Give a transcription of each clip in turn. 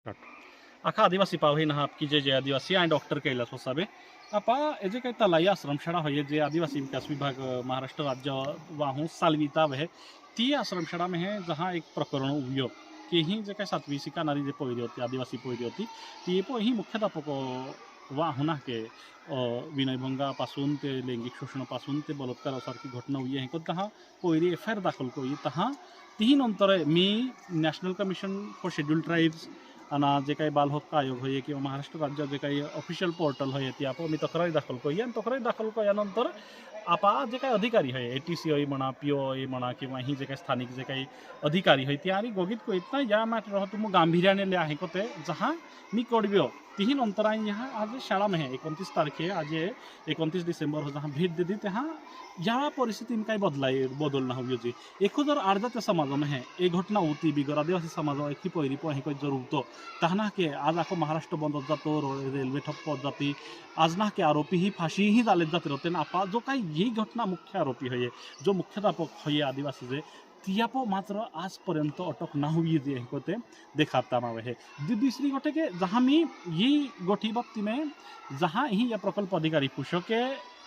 आखा आदिवासी पाव ना आपकी जे आदिवासी आणि डॉक्टर कैलास वसावे आपा जे काही तलाई आश्रमशाळा होय जे आदिवासी विकास विभाग महाराष्ट्र राज्य वाहू सालविता वह ती आश्रमशाळा में है जहाँ एक प्रकरण उगियो कि ही जे काही सातवी शिकाणारी जे पोयरी होती आदिवासी पोयरी होती ती ही मुख्याध्यापक वाहूना के विनयभंगापासून ते लैंगिक शोषणापासून ते बलात्कारासारखी घटना हुई आहे तहा पोयरी एफ.आय.आर दाखल करी तहा तीही नंतर मी national commission for schedule tribes आणि जे काही बाल हक्क आयोग होय किंवा महाराष्ट्र राज्यात जे काही ऑफिशियल पोर्टल होय ती आपण मी तक्रारी दाखल करूया आणि तक्रारी दाखल केल्यानंतर आपा जे काही अधिकारी आहे ATC म्हणा POI म्हणा किंवा ही जे काही स्थानिक जे काही अधिकारी होय ती आणि गोगित करीत ना या मॅटर तुम गांभीर्याने ले आहे को ते जहाँ मी कड़बियो तीही नंतर यहाँ आज शाळा में है 29 तारखे आज 29 डिसेंबर हो जहाँ भेट दे दी तहाँ या परिस्थिति में कहीं बदलना हो जी एको जर आर्जाच्या समाज में है एक घटना होती बिगर आदिवासी समाज एक ही पहिरी पण जर होतो तहना के आज आखो महाराष्ट्र बंद जातो रेल्वे ठप्प जाती आज ना के आरोपी ही फाशी ही जाले जाते रहते ना आपा जो काही यही घटना मुख्य आरोपी है जो मुख्याध्यापक है आदिवासी जे तियापो मात्र आजपर्यंत अटक ना हुई जे होते देखाता मावे है दूसरी गोटे के जहाँ मी ये गोठी बाबती में जहाँ ही या प्रकल्प अधिकारी पुष्य के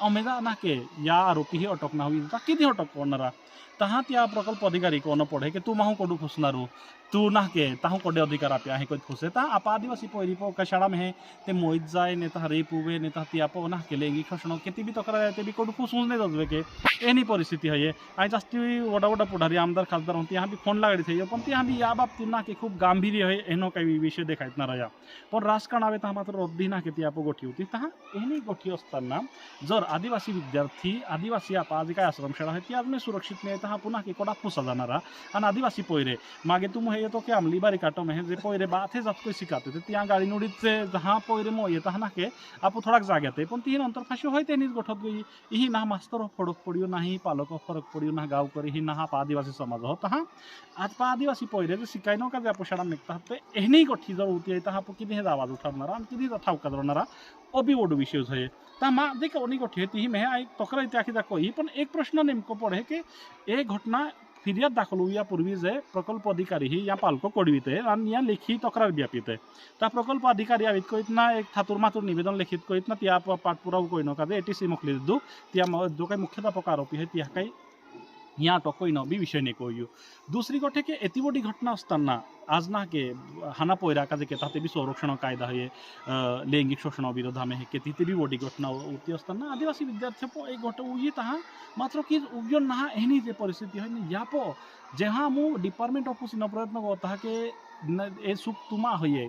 अमेदा ना के या आरोपी ही अटक ना हुई किती अटक करणारा तहाँ त्या प्रकल्प अधिकारी को न पढ़े कि तू माहू कोडू फुसनारू तू ना के ताहू कोडे अधिकार आप आहे कोई फुसे ता आप आदिवासी पहिरी पो कशाड़ा में है ते मोहित जाए नेता रेप हुए नेता तियापो ना के लैंगिक शोषण केती भी तक्रार ते भी कोडू फुसून नहीं दजवे के एनी परिस्थिति है आई जास्ती वडा वडा पुढारी आमदार खासदार होती यहाँ भी फोन लागड़ी थे पण ती भी या बाबतीत ना के खूप गांभीर्य है एनो काही विषय देखायत ना रहा पण राजकारण आवे ता मात्र रद्दी ना के तियापो गोठी होती तहा एनी गोठी असताना जर आदिवासी विद्यार्थी आदिवासी आप आज काय आश्रमशाळा आहे ती आज मी सुरक्षित नाही तहा पुन्हा के कोडा फुसा जाणारा आणि आदिवासी पोयरे मागे तुम ये तो के अमली बारी काटो में जे पोयरे बाथे जात कोई सिखाते थे त्या गाडी नोडीत से जहाँ पोयरे मो येता ना के आप थोड़ा जाग्याते पण ती नंतर फाशी होय तेनीच गोठत गई ही ना मास्तर फरक पडियो नाही पालक फरक पडियो ना गावकरी ही ना हा आदिवासी समाज हो तहा आज पा आदिवासी पोयरे जे शिकाय नो का जे पोशाडा निघता ते एनी गोठी जर होती आहे तहा किती हे आवाज उठावणारा आणि किती ठावका धरणारा अबी वडू विषय है ता मा जे कोणी गोठी ती में आई तक्रार त्याखी दाखवी पण एक प्रश्न नेमको पड़े कि एक घटना फिर्याद दाखल हुई पूर्वी जे प्रकल्प अधिकारी ही या पालको कोडविते आणि या लेखी तक्रार व्यापित है त्या प्रकल्प अधिकारी आवित को इतना एक थातुर मातुर निवेदन लिखित को इतना त्या पाठपुरावा कोई नका ATC मोकली दू त्या जो काही मुख्याध्यापक आरोपी है त्या काही यहाँ तो कोई भी विषय नहीं कोई दूसरी गोटे के एती बड़ी घटना असताना आज ना के हाना पोयरा का जे ताते भी संरक्षण कायदा है लैंगिक शोषण विरोधा में है के तिथे भी बड़ी घटना होती असताना आदिवासी विद्यार्थी पो एक गोटे उगी तहा मात्र कि उग्यो ना एनी जे परिस्थिति है या पो जहाँ मु डिपार्टमेंट ऑफ इन प्रयत्न करता के ए सुख तुमा हुई